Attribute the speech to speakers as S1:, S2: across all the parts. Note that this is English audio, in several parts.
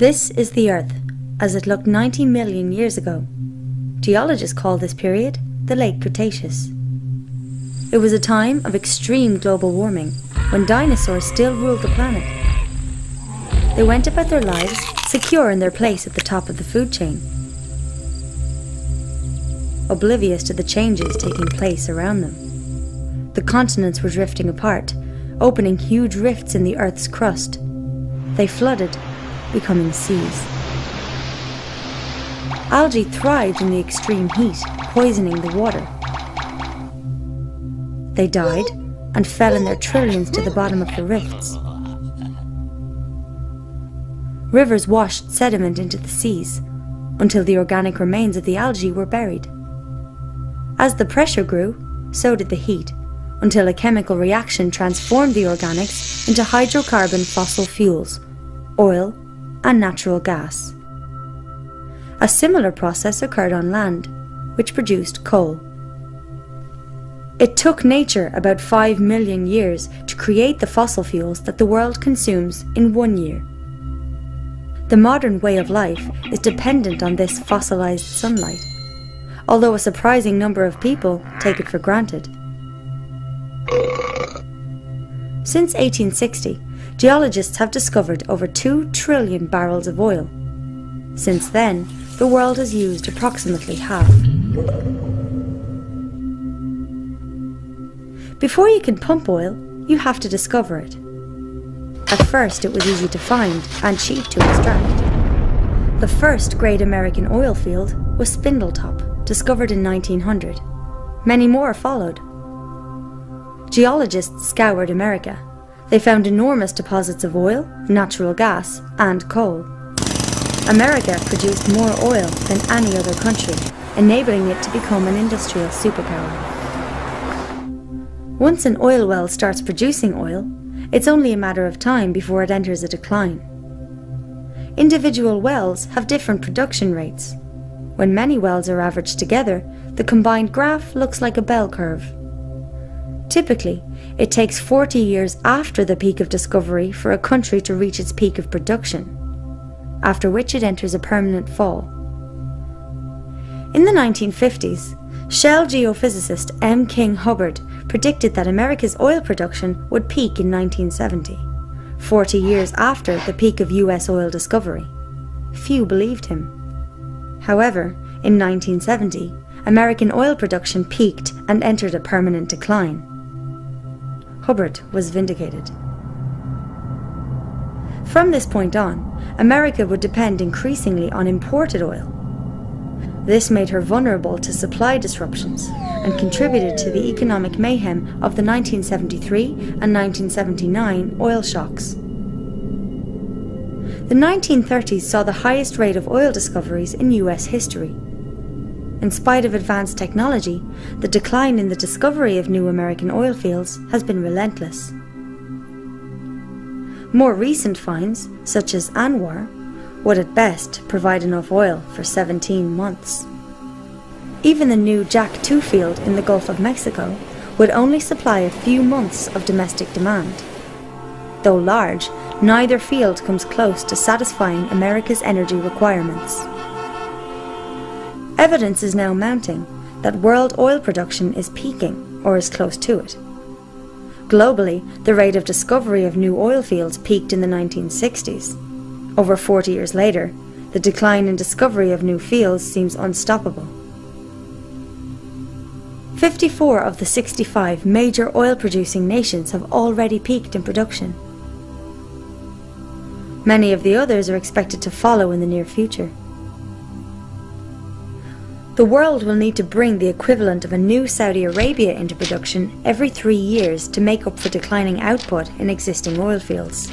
S1: This is the Earth, as it looked 90 million years ago. Geologists call this period the Late Cretaceous. It was a time of extreme global warming, when dinosaurs still ruled the planet. They went about their lives secure in their place at the top of the food chain, oblivious to the changes taking place around them. The continents were drifting apart, opening huge rifts in the Earth's crust. They flooded, becoming seas. Algae thrived in the extreme heat, poisoning the water. They died and fell in their trillions to the bottom of the rifts. Rivers washed sediment into the seas until the organic remains of the algae were buried. As the pressure grew, so did the heat, until a chemical reaction transformed the organics into hydrocarbon fossil fuels, oil, and natural gas. A similar process occurred on land, which produced coal. It took nature about 5 million years to create the fossil fuels that the world consumes in 1 year. The modern way of life is dependent on this fossilized sunlight, although a surprising number of people take it for granted. Since 1860, geologists have discovered over 2 trillion barrels of oil. Since then, the world has used approximately half. Before you can pump oil, you have to discover it. At first, it was easy to find and cheap to extract. The first great American oil field was Spindletop, discovered in 1900. Many more followed. Geologists scoured America. They found enormous deposits of oil, natural gas, and coal. America produced more oil than any other country, enabling it to become an industrial superpower. Once an oil well starts producing oil, it's only a matter of time before it enters a decline. Individual wells have different production rates. When many wells are averaged together, the combined graph looks like a bell curve. Typically, it takes 40 years after the peak of discovery for a country to reach its peak of production, after which it enters a permanent fall. In the 1950s, Shell geophysicist M. King Hubbard predicted that America's oil production would peak in 1970, 40 years after the peak of US oil discovery. Few believed him. However, in 1970, American oil production peaked and entered a permanent decline. Hubbard was vindicated. From this point on, America would depend increasingly on imported oil. This made her vulnerable to supply disruptions and contributed to the economic mayhem of the 1973 and 1979 oil shocks. The 1930s saw the highest rate of oil discoveries in US history. In spite of advanced technology, the decline in the discovery of new American oil fields has been relentless. More recent finds, such as ANWR, would at best provide enough oil for 17 months. Even the new Jack 2 field in the Gulf of Mexico would only supply a few months of domestic demand. Though large, neither field comes close to satisfying America's energy requirements. Evidence is now mounting that world oil production is peaking or is close to it. Globally, the rate of discovery of new oil fields peaked in the 1960s. Over 40 years later, the decline in discovery of new fields seems unstoppable. 54 of the 65 major oil-producing nations have already peaked in production. Many of the others are expected to follow in the near future. The world will need to bring the equivalent of a new Saudi Arabia into production every 3 years to make up for declining output in existing oil fields.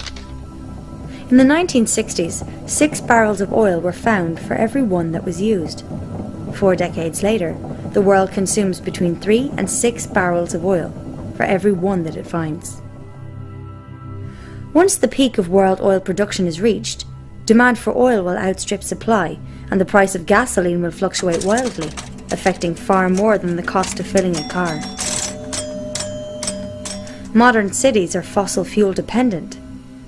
S1: In the 1960s, 6 barrels of oil were found for every one that was used. 4 decades later, the world consumes between 3 and 6 barrels of oil for every one that it finds. Once the peak of world oil production is reached, demand for oil will outstrip supply, and the price of gasoline will fluctuate wildly, affecting far more than the cost of filling a car. Modern cities are fossil fuel dependent.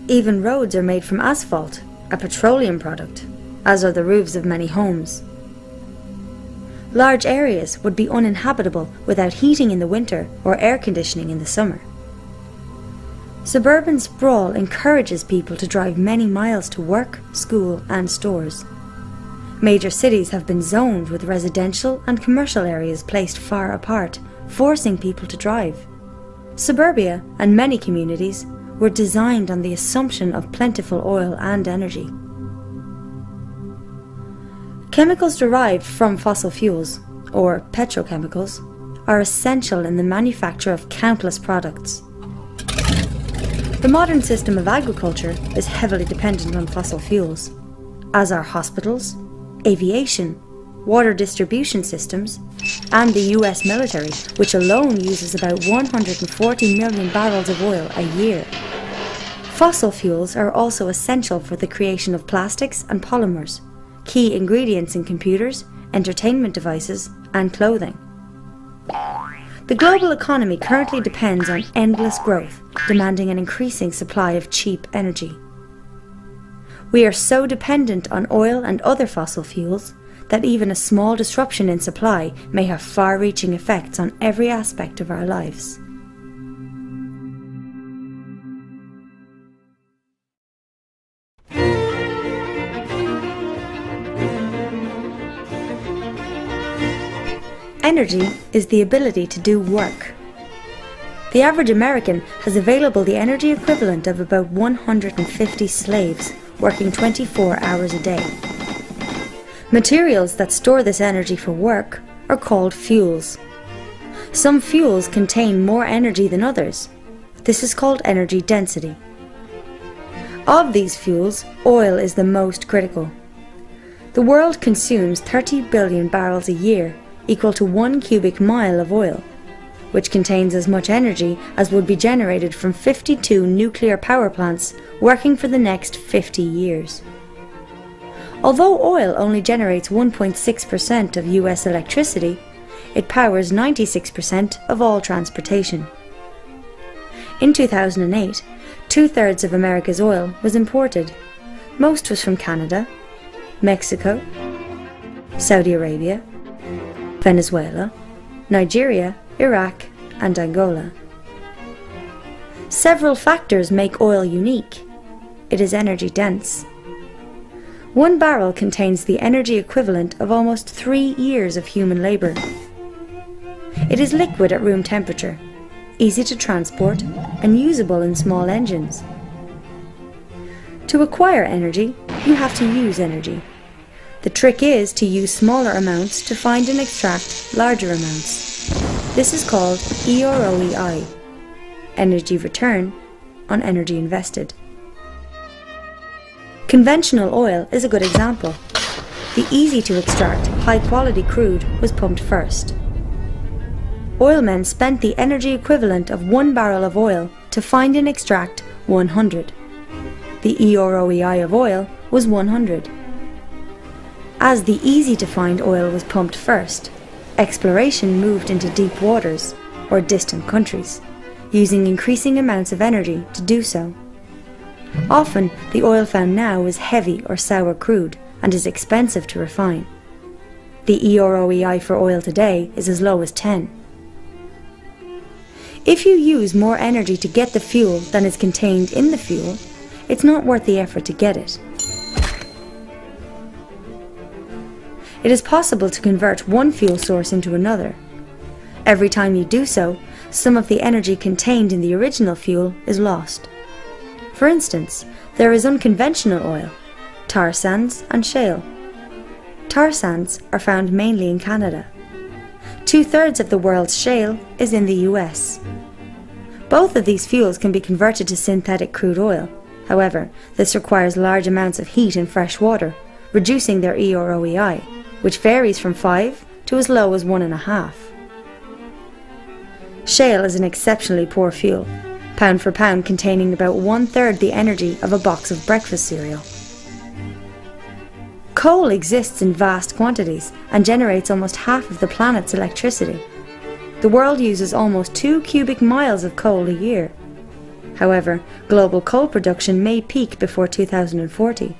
S1: Even roads are made from asphalt, a petroleum product, as are the roofs of many homes. Large areas would be uninhabitable without heating in the winter or air conditioning in the summer. Suburban sprawl encourages people to drive many miles to work, school and stores. Major cities have been zoned with residential and commercial areas placed far apart, forcing people to drive. Suburbia and many communities were designed on the assumption of plentiful oil and energy. Chemicals derived from fossil fuels, or petrochemicals, are essential in the manufacture of countless products. The modern system of agriculture is heavily dependent on fossil fuels, as are hospitals, aviation, water distribution systems, and the US military, which alone uses about 140 million barrels of oil a year. Fossil fuels are also essential for the creation of plastics and polymers, key ingredients in computers, entertainment devices, and clothing. The global economy currently depends on endless growth, demanding an increasing supply of cheap energy. We are so dependent on oil and other fossil fuels that even a small disruption in supply may have far-reaching effects on every aspect of our lives. Energy is the ability to do work. The average American has available the energy equivalent of about 150 slaves working 24 hours a day. Materials that store this energy for work are called fuels. Some fuels contain more energy than others. This is called energy density. Of these fuels, oil is the most critical. The world consumes 30 billion barrels a year, equal to 1 cubic mile of oil, which contains as much energy as would be generated from 52 nuclear power plants working for the next 50 years. Although oil only generates 1.6% of US electricity, it powers 96% of all transportation. In 2008, 2/3 of America's oil was imported. Most was from Canada, Mexico, Saudi Arabia, Venezuela, Nigeria, Iraq, and Angola. Several factors make oil unique. It is energy dense. 1 barrel contains the energy equivalent of almost 3 years of human labor. It is liquid at room temperature, easy to transport, and usable in small engines. To acquire energy, you have to use energy. The trick is to use smaller amounts to find and extract larger amounts. This is called EROEI, energy return on energy invested. Conventional oil is a good example. The easy-to-extract, high-quality crude was pumped first. Oilmen spent the energy equivalent of 1 barrel of oil to find and extract 100. The EROEI of oil was 100. As the easy-to-find oil was pumped first, exploration moved into deep waters, or distant countries, using increasing amounts of energy to do so. Often, the oil found now is heavy or sour crude and is expensive to refine. The EROEI for oil today is as low as 10. If you use more energy to get the fuel than is contained in the fuel, it's not worth the effort to get it. It is possible to convert one fuel source into another. Every time you do so, some of the energy contained in the original fuel is lost. For instance, There is unconventional oil, tar sands and shale. Tar sands are found mainly in Canada. 2/3 of the world's shale is in the US. Both of these fuels can be converted to synthetic crude oil. However, this requires large amounts of heat in fresh water, reducing their EROEI, which varies from 5 to as low as 1.5. Shale is an exceptionally poor fuel, pound for pound containing about 1/3 the energy of a box of breakfast cereal. Coal exists in vast quantities and generates almost half of the planet's electricity. The world uses almost 2 cubic miles of coal a year. However, global coal production may peak before 2040.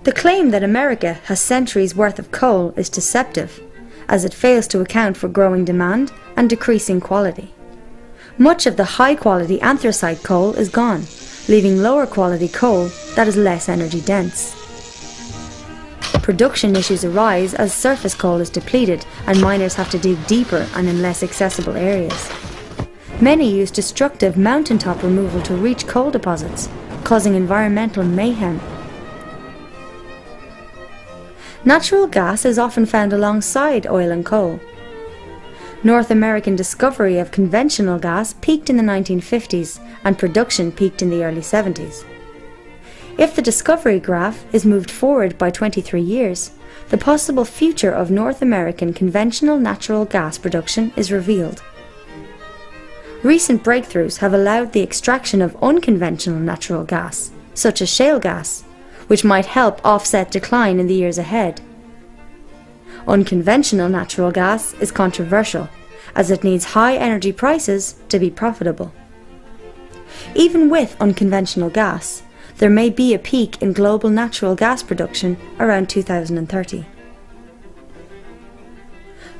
S1: The claim that America has centuries' worth of coal is deceptive, as it fails to account for growing demand and decreasing quality. Much of the high-quality anthracite coal is gone, leaving lower-quality coal that is less energy-dense. Production issues arise as surface coal is depleted and miners have to dig deeper and in less accessible areas. Many use destructive mountaintop removal to reach coal deposits, causing environmental mayhem. Natural gas is often found alongside oil and coal. North American discovery of conventional gas peaked in the 1950s and production peaked in the early 70s. If the discovery graph is moved forward by 23 years, the possible future of North American conventional natural gas production is revealed. Recent breakthroughs have allowed the extraction of unconventional natural gas, such as shale gas, which might help offset decline in the years ahead. Unconventional natural gas is controversial, as it needs high energy prices to be profitable. Even with unconventional gas, there may be a peak in global natural gas production around 2030.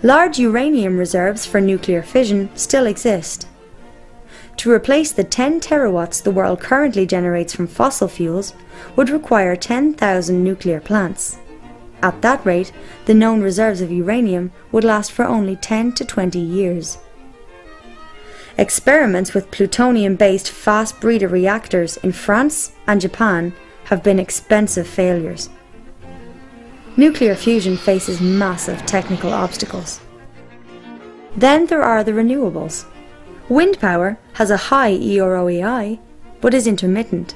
S1: Large uranium reserves for nuclear fission still exist. To replace the 10 terawatts the world currently generates from fossil fuels would require 10,000 nuclear plants. At that rate, the known reserves of uranium would last for only 10 to 20 years. Experiments with plutonium-based fast breeder reactors in France and Japan have been expensive failures. Nuclear fusion faces massive technical obstacles. Then there are the renewables. Wind power has a high EROEI, but is intermittent.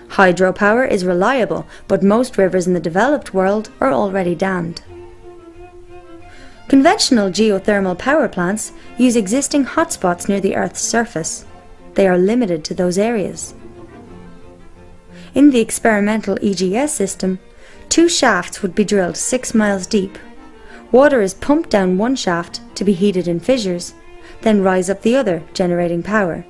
S1: Hydropower is reliable, but most rivers in the developed world are already dammed. Conventional geothermal power plants use existing hotspots near the Earth's surface. They are limited to those areas. In the experimental EGS system, 2 shafts would be drilled 6 miles deep. Water is pumped down one shaft to be heated in fissures, then rise up the other, generating power.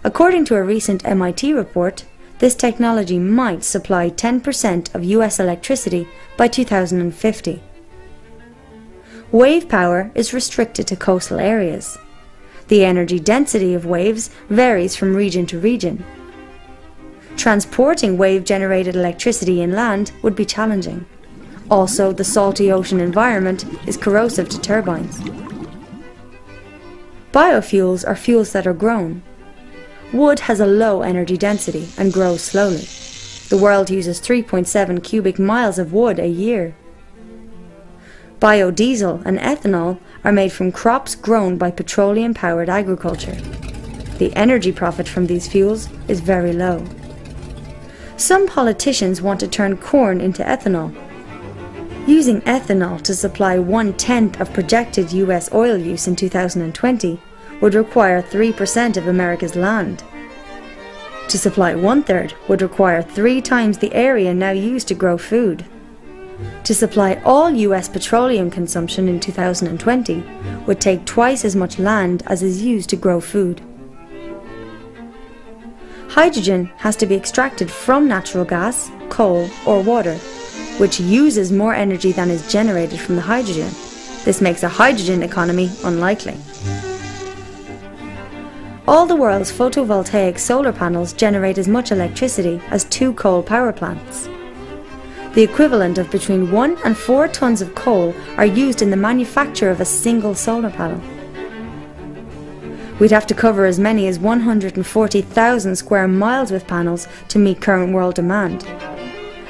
S1: According to a recent MIT report, this technology might supply 10% of US electricity by 2050. Wave power is restricted to coastal areas. The energy density of waves varies from region to region. Transporting wave-generated electricity inland would be challenging. Also, the salty ocean environment is corrosive to turbines. Biofuels are fuels that are grown. Wood has a low energy density and grows slowly. The world uses 3.7 cubic miles of wood a year. Biodiesel and ethanol are made from crops grown by petroleum-powered agriculture. The energy profit from these fuels is very low. Some politicians want to turn corn into ethanol. Using ethanol to supply 1/10 of projected US oil use in 2020 would require 3% of America's land. To supply 1/3 would require 3 times the area now used to grow food. To supply all US petroleum consumption in 2020 would take twice as much land as is used to grow food. Hydrogen has to be extracted from natural gas, coal or water, which uses more energy than is generated from the hydrogen. This makes a hydrogen economy unlikely. All the world's photovoltaic solar panels generate as much electricity as 2 coal power plants. The equivalent of between 1 and 4 tons of coal are used in the manufacture of a single solar panel. We'd have to cover as many as 140,000 square miles with panels to meet current world demand.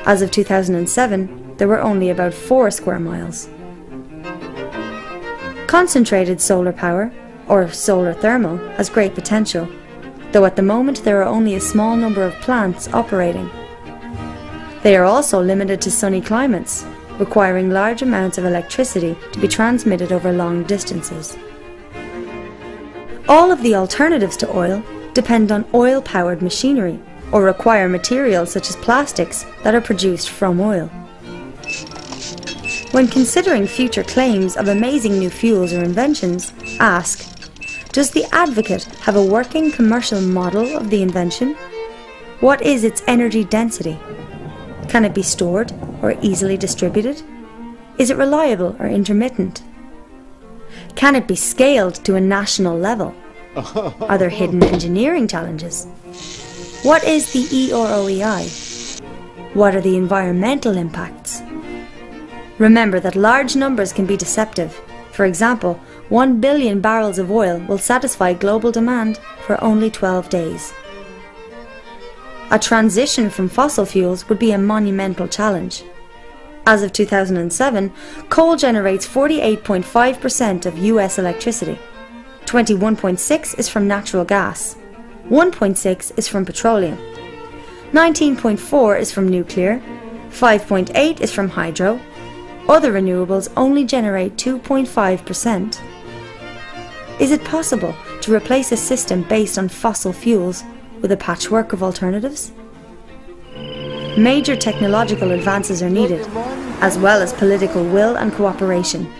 S1: As of 2007, there were only about 4 square miles. Concentrated solar power, or solar thermal, has great potential, though at the moment there are only a small number of plants operating. They are also limited to sunny climates, requiring large amounts of electricity to be transmitted over long distances. All of the alternatives to oil depend on oil-powered machinery or require materials such as plastics that are produced from oil. When considering future claims of amazing new fuels or inventions, ask, does the advocate have a working commercial model of the invention? What is its energy density? Can it be stored or easily distributed? Is it reliable or intermittent? Can it be scaled to a national level? Are there hidden engineering challenges? What is the E or OEI? What are the environmental impacts? Remember that large numbers can be deceptive. For example, 1 billion barrels of oil will satisfy global demand for only 12 days. A transition from fossil fuels would be a monumental challenge. As of 2007, coal generates 48.5% of US electricity. 21.6% is from natural gas. 1.6% is from petroleum. 19.4% is from nuclear. 5.8% is from hydro. Other renewables only generate 2.5%. Is it possible to replace a system based on fossil fuels with a patchwork of alternatives? Major technological advances are needed, as well as political will and cooperation,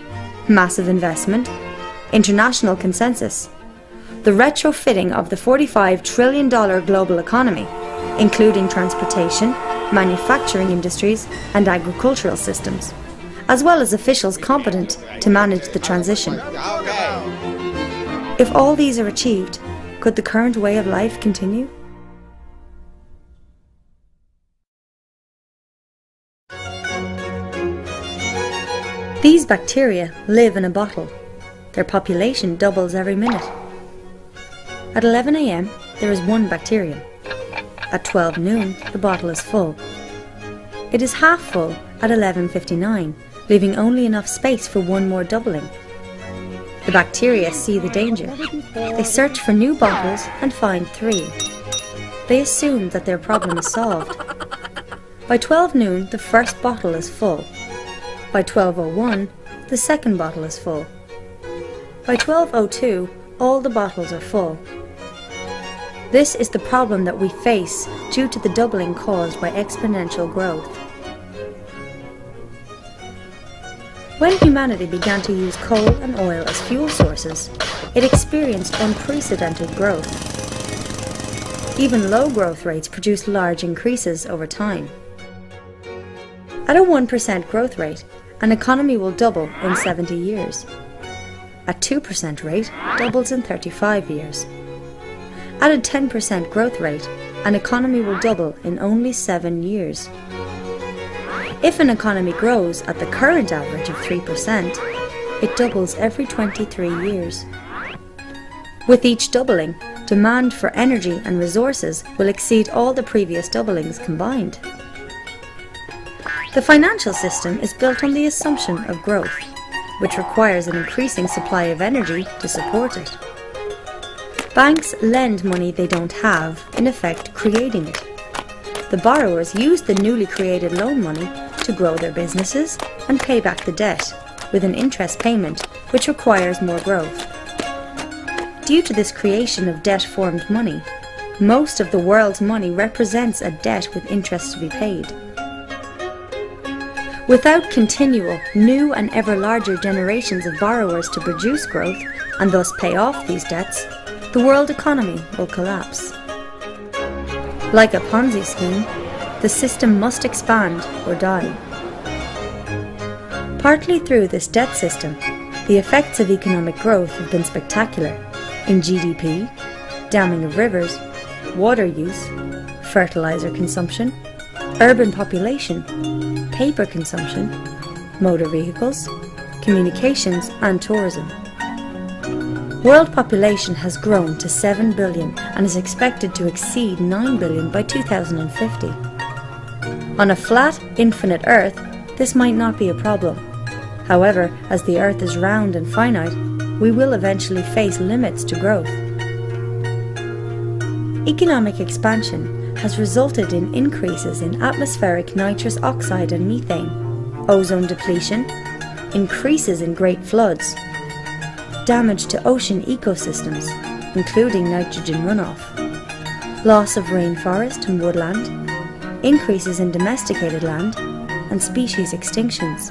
S1: massive investment, international consensus, the retrofitting of the $45 trillion global economy, including transportation, manufacturing industries and agricultural systems, as well as officials competent to manage the transition. If all these are achieved, could the current way of life continue? These bacteria live in a bottle. Their population doubles every minute. At 11 AM, there is 1 bacterium. At 12 noon, the bottle is full. It is half full at 11:59, leaving only enough space for 1 more doubling. The bacteria see the danger. They search for new bottles and find 3. They assume that their problem is solved. By 12 noon, the first bottle is full. By 12:01, the second bottle is full. By 12:02, all the bottles are full. This is the problem that we face due to the doubling caused by exponential growth. When humanity began to use coal and oil as fuel sources, it experienced unprecedented growth. Even low growth rates produce large increases over time. At a 1% growth rate, an economy will double in 70 years. At 2% rate, doubles in 35 years. At a 10% growth rate, an economy will double in only 7 years. If an economy grows at the current average of 3%, it doubles every 23 years. With each doubling, demand for energy and resources will exceed all the previous doublings combined. The financial system is built on the assumption of growth, which requires an increasing supply of energy to support it. Banks lend money they don't have, in effect creating it. The borrowers use the newly created loan money to grow their businesses and pay back the debt, with an interest payment which requires more growth. Due to this creation of debt-formed money, most of the world's money represents a debt with interest to be paid. Without continual, new and ever larger generations of borrowers to produce growth and thus pay off these debts, the world economy will collapse. Like a Ponzi scheme, the system must expand or die. Partly through this debt system, the effects of economic growth have been spectacular in GDP, damming of rivers, water use, fertilizer consumption, urban population, paper consumption, motor vehicles, communications and tourism. World population has grown to 7 billion and is expected to exceed 9 billion by 2050. On a flat, infinite Earth, this might not be a problem. However, as the Earth is round and finite, we will eventually face limits to growth. Economic expansion has resulted in increases in atmospheric nitrous oxide and methane, ozone depletion, increases in great floods, damage to ocean ecosystems, including nitrogen runoff, loss of rainforest and woodland, increases in domesticated land, and species extinctions.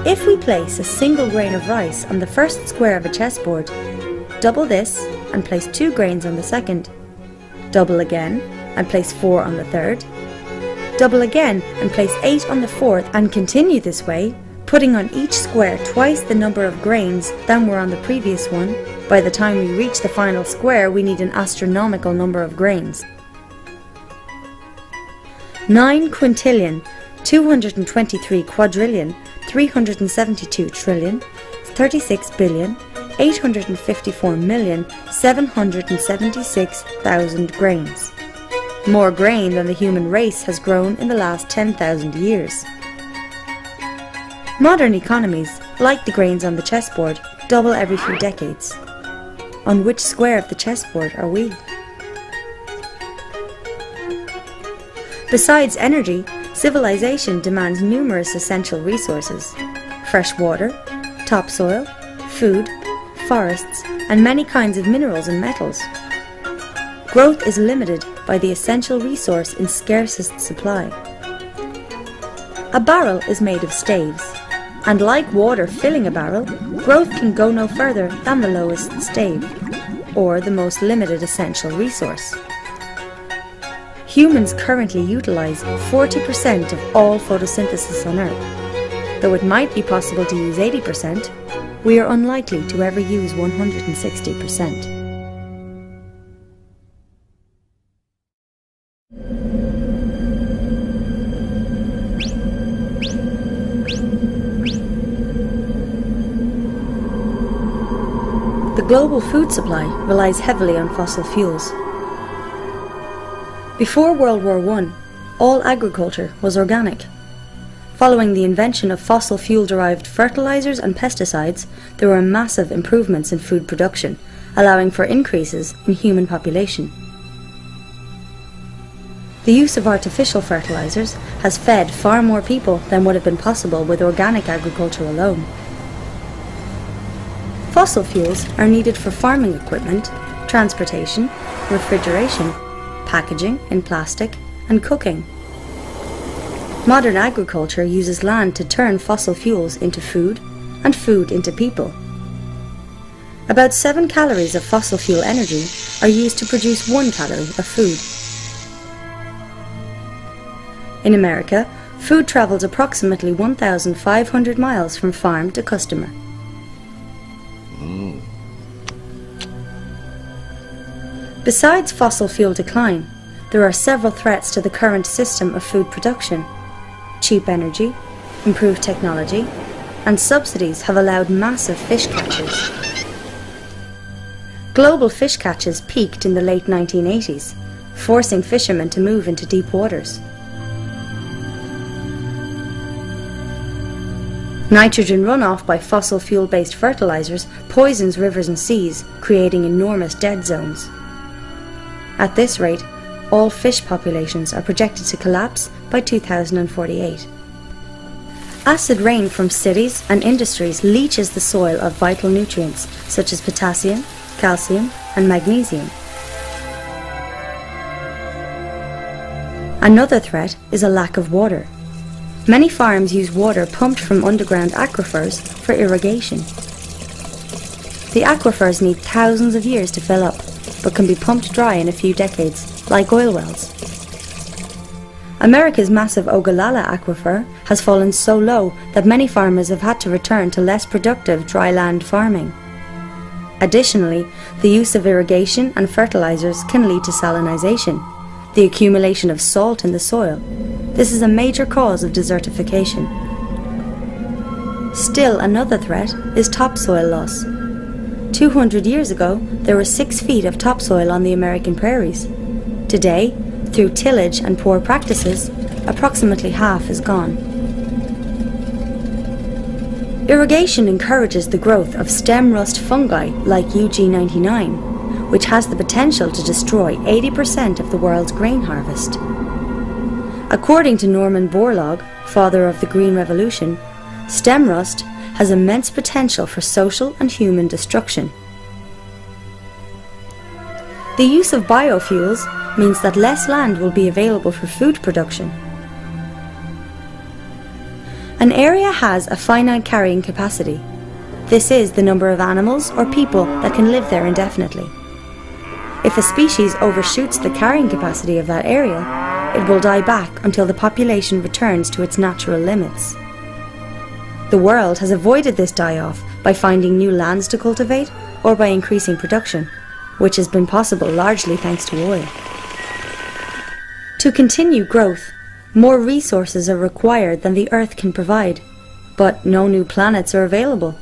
S1: If we place a single grain of rice on the first square of a chessboard, double this and place 2 grains on the second, double again and place 4 on the third, double again and place 8 on the fourth, and continue this way, putting on each square twice the number of grains than were on the previous one. By the time we reach the final square, we need an astronomical number of grains. 9 quintillion, 223 quadrillion, 372 trillion, 36 billion, 854,776,000 grains. More grain than the human race has grown in the last 10,000 years. Modern economies, like the grains on the chessboard, double every few decades. On which square of the chessboard are we? Besides energy, civilization demands numerous essential resources: fresh water, topsoil, food, forests, and many kinds of minerals and metals. Growth is limited by the essential resource in scarcest supply. A barrel is made of staves, and like water filling a barrel, growth can go no further than the lowest stave, or the most limited essential resource. Humans currently utilize 40% of all photosynthesis on Earth. Though it might be possible to use 80%, we are unlikely to ever use 160%. The global food supply relies heavily on fossil fuels. Before World War I, all agriculture was organic. Following the invention of fossil fuel-derived fertilizers and pesticides, there were massive improvements in food production, allowing for increases in human population. The use of artificial fertilizers has fed far more people than would have been possible with organic agriculture alone. Fossil fuels are needed for farming equipment, transportation, refrigeration, packaging in plastic, and cooking. Modern agriculture uses land to turn fossil fuels into food and food into people. About 7 calories of fossil fuel energy are used to produce 1 calorie of food. In America, food travels approximately 1,500 miles from farm to customer. Besides fossil fuel decline, there are several threats to the current system of food production. Cheap energy, improved technology, and subsidies have allowed massive fish catches. Global fish catches peaked in the late 1980s, forcing fishermen to move into deep waters. Nitrogen runoff by fossil fuel-based fertilizers poisons rivers and seas, creating enormous dead zones. At this rate, all fish populations are projected to collapse by 2048. Acid rain from cities and industries leaches the soil of vital nutrients such as potassium, calcium, and magnesium. Another threat is a lack of water. Many farms use water pumped from underground aquifers for irrigation. The aquifers need thousands of years to fill up, but can be pumped dry in a few decades, like oil wells. America's massive Ogallala aquifer has fallen so low that many farmers have had to return to less productive dry land farming. Additionally, the use of irrigation and fertilizers can lead to salinization, the accumulation of salt in the soil. This is a major cause of desertification. Still another threat is topsoil loss. 200 years ago, there were 6 feet of topsoil on the American prairies. Today, through tillage and poor practices, approximately half is gone. Irrigation encourages the growth of stem rust fungi like UG99, which has the potential to destroy 80% of the world's grain harvest. According to Norman Borlaug, father of the Green Revolution, stem rust has immense potential for social and human destruction. The use of biofuels means that less land will be available for food production. An area has a finite carrying capacity. This is the number of animals or people that can live there indefinitely. If a species overshoots the carrying capacity of that area, it will die back until the population returns to its natural limits. The world has avoided this die-off by finding new lands to cultivate or by increasing production, which has been possible largely thanks to oil. To continue growth, more resources are required than the Earth can provide, but no new planets are available.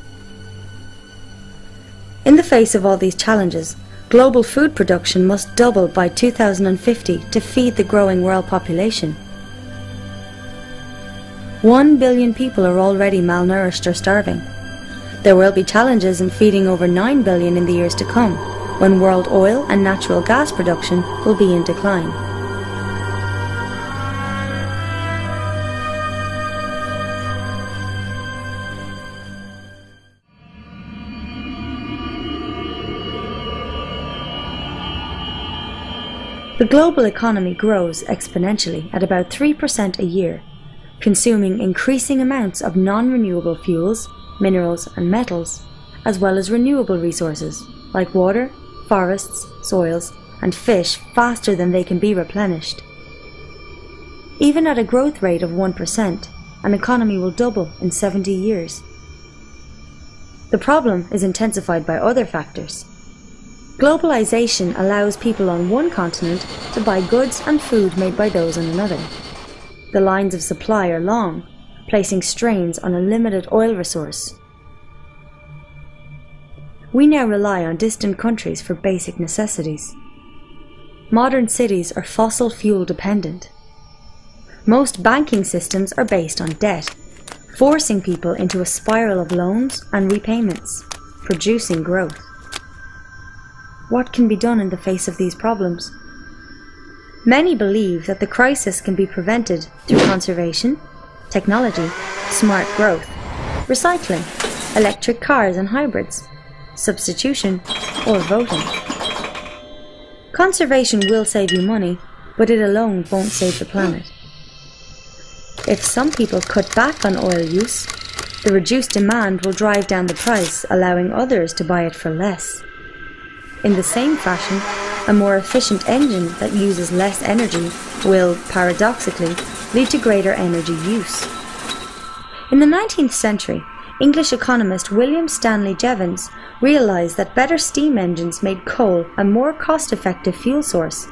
S1: In the face of all these challenges, global food production must double by 2050 to feed the growing world population. 1 billion people are already malnourished or starving. There will be challenges in feeding over 9 billion in the years to come, when world oil and natural gas production will be in decline. The global economy grows exponentially at about 3% a year, consuming increasing amounts of non-renewable fuels, minerals and metals, as well as renewable resources like water, forests, soils and fish faster than they can be replenished. Even at a growth rate of 1%, an economy will double in 70 years. The problem is intensified by other factors. Globalization allows people on one continent to buy goods and food made by those on another. The lines of supply are long, placing strains on a limited oil resource. We now rely on distant countries for basic necessities. Modern cities are fossil fuel dependent. Most banking systems are based on debt, forcing people into a spiral of loans and repayments, producing growth. What can be done in the face of these problems? Many believe that the crisis can be prevented through conservation, technology, smart growth, recycling, electric cars and hybrids, substitution, or voting. Conservation will save you money, but it alone won't save the planet. If some people cut back on oil use, the reduced demand will drive down the price, allowing others to buy it for less. In the same fashion, a more efficient engine that uses less energy will, paradoxically, lead to greater energy use. In the 19th century, English economist William Stanley Jevons realized that better steam engines made coal a more cost-effective fuel source,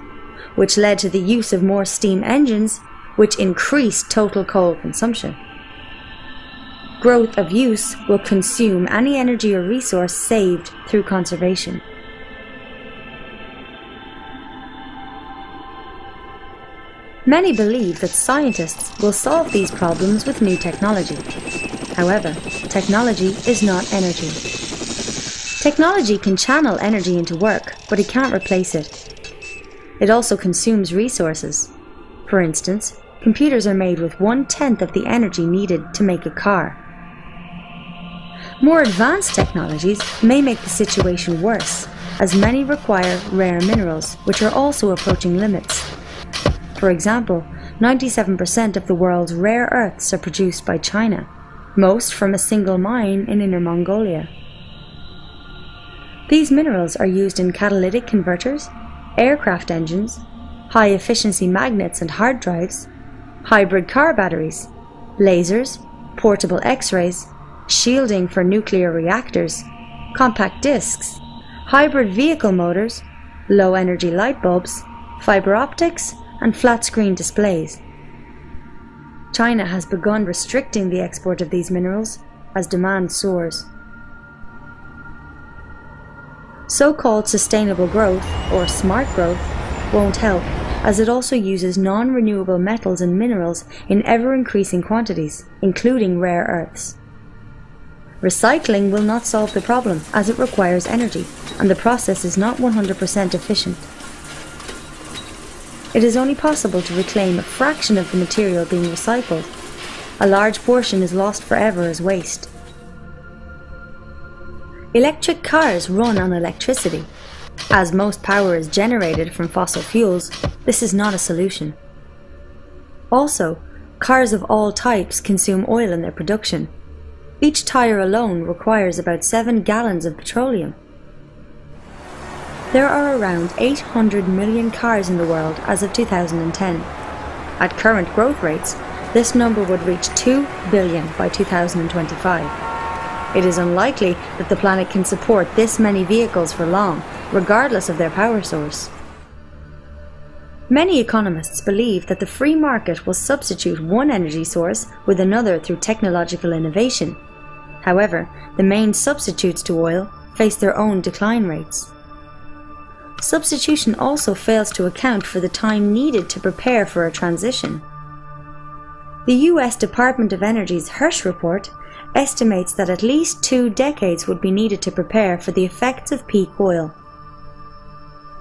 S1: which led to the use of more steam engines, which increased total coal consumption. Growth of use will consume any energy or resource saved through conservation. Many believe that scientists will solve these problems with new technology. However, technology is not energy. Technology can channel energy into work, but it can't replace it. It also consumes resources. For instance, computers are made with 1/10 of the energy needed to make a car. More advanced technologies may make the situation worse, as many require rare minerals, which are also approaching limits. For example, 97% of the world's rare earths are produced by China, most from a single mine in Inner Mongolia. These minerals are used in catalytic converters, aircraft engines, high-efficiency magnets and hard drives, hybrid car batteries, lasers, portable X-rays, shielding for nuclear reactors, compact discs, hybrid vehicle motors, low-energy light bulbs, fiber optics, and flat-screen displays. China has begun restricting the export of these minerals, as demand soars. So-called sustainable growth, or smart growth, won't help, as it also uses non-renewable metals and minerals in ever-increasing quantities, including rare earths. Recycling will not solve the problem, as it requires energy, and the process is not 100% efficient. It is only possible to reclaim a fraction of the material being recycled. A large portion is lost forever as waste. Electric cars run on electricity. As most power is generated from fossil fuels, this is not a solution. Also, cars of all types consume oil in their production. Each tire alone requires about 7 gallons of petroleum. There are around 800 million cars in the world as of 2010. At current growth rates, this number would reach 2 billion by 2025. It is unlikely that the planet can support this many vehicles for long, regardless of their power source. Many economists believe that the free market will substitute one energy source with another through technological innovation. However, the main substitutes to oil face their own decline rates. Substitution also fails to account for the time needed to prepare for a transition. The US Department of Energy's Hirsch report estimates that at least 2 decades would be needed to prepare for the effects of peak oil.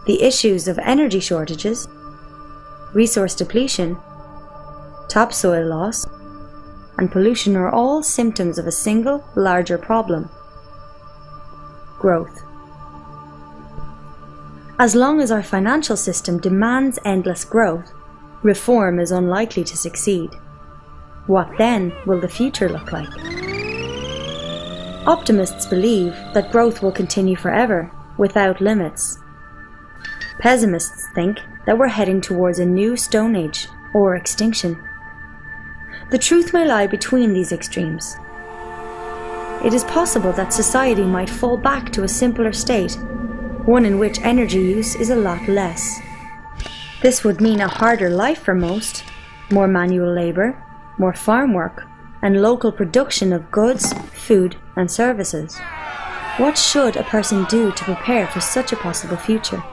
S1: The issues of energy shortages, resource depletion, topsoil loss, and pollution are all symptoms of a single, larger problem: growth. As long as our financial system demands endless growth, reform is unlikely to succeed. What then will the future look like? Optimists believe that growth will continue forever, without limits. Pessimists think that we're heading towards a new Stone Age, or extinction. The truth may lie between these extremes. It is possible that society might fall back to a simpler state, one in which energy use is a lot less. This would mean a harder life for most, more manual labour, more farm work, and local production of goods, food, and services. What should a person do to prepare for such a possible future?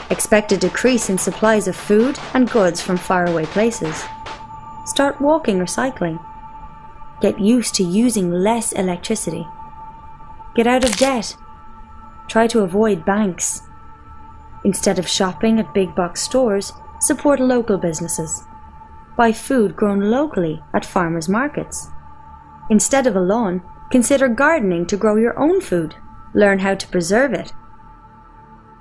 S1: Expect a decrease in supplies of food and goods from faraway places. Start walking or cycling. Get used to using less electricity. Get out of debt. Try to avoid banks. Instead of shopping at big box stores, support local businesses. Buy food grown locally at farmers' markets. Instead of a lawn, consider gardening to grow your own food. Learn how to preserve it.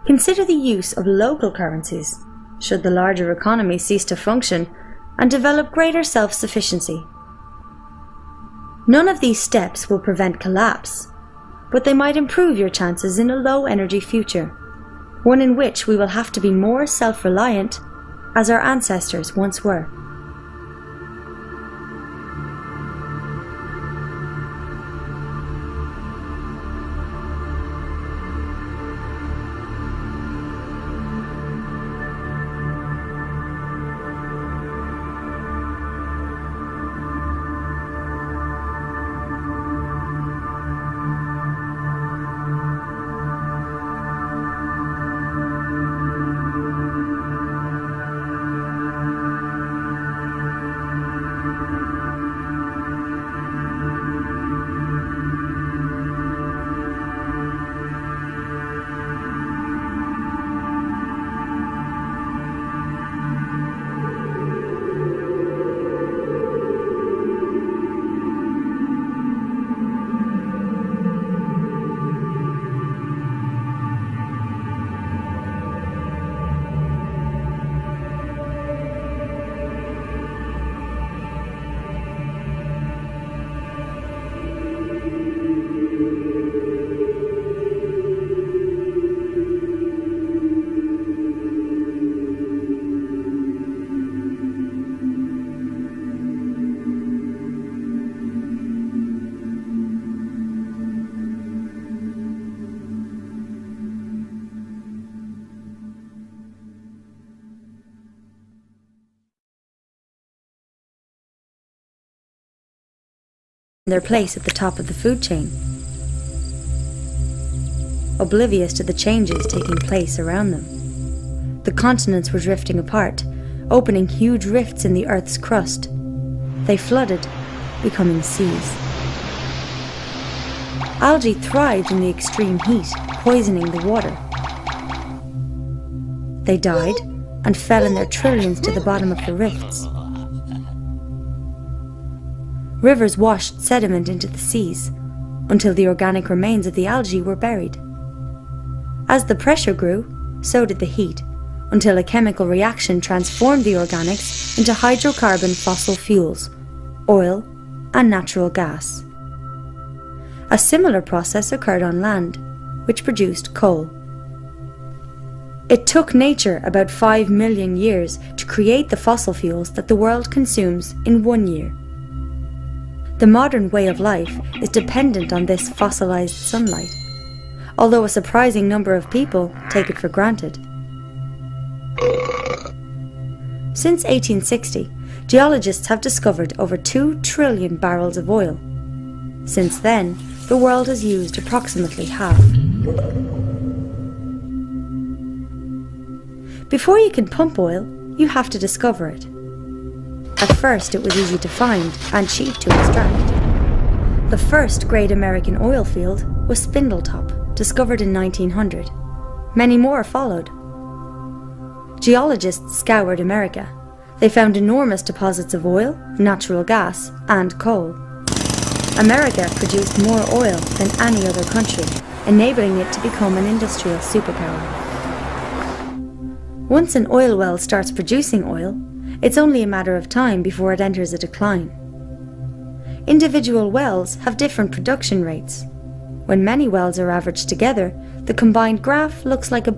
S1: Consider the use of local currencies, should the larger economy cease to function, and develop greater self-sufficiency. None of these steps will prevent collapse, but they might improve your chances in a low-energy future, one in which we will have to be more self-reliant, as our ancestors once were. their place at the top of the food chain, oblivious to the changes taking place around them. The continents were drifting apart, opening huge rifts in the Earth's crust. They flooded, becoming seas. Algae thrived in the extreme heat, poisoning the water. They died and fell in their trillions to the bottom of the rifts. Rivers washed sediment into the seas, until the organic remains of the algae were buried. As the pressure grew, so did the heat, until a chemical reaction transformed the organics into hydrocarbon fossil fuels, oil, and natural gas. A similar process occurred on land, which produced coal. It took nature about 5 million years to create the fossil fuels that the world consumes in 1 year. The modern way of life is dependent on this fossilized sunlight, although a surprising number of people take it for granted. Since 1860, geologists have discovered over 2 trillion barrels of oil. Since then, the world has used approximately half. Before you can pump oil, you have to discover it. At first, it was easy to find and cheap to extract. The first great American oil field was Spindletop, discovered in 1900. Many more followed. Geologists scoured America. They found enormous deposits of oil, natural gas, and coal. America produced more oil than any other country, enabling it to become an industrial superpower. Once an oil well starts producing oil, it's only a matter of time before it enters a decline. Individual wells have different production rates. When many wells are averaged together, the combined graph looks like a bell.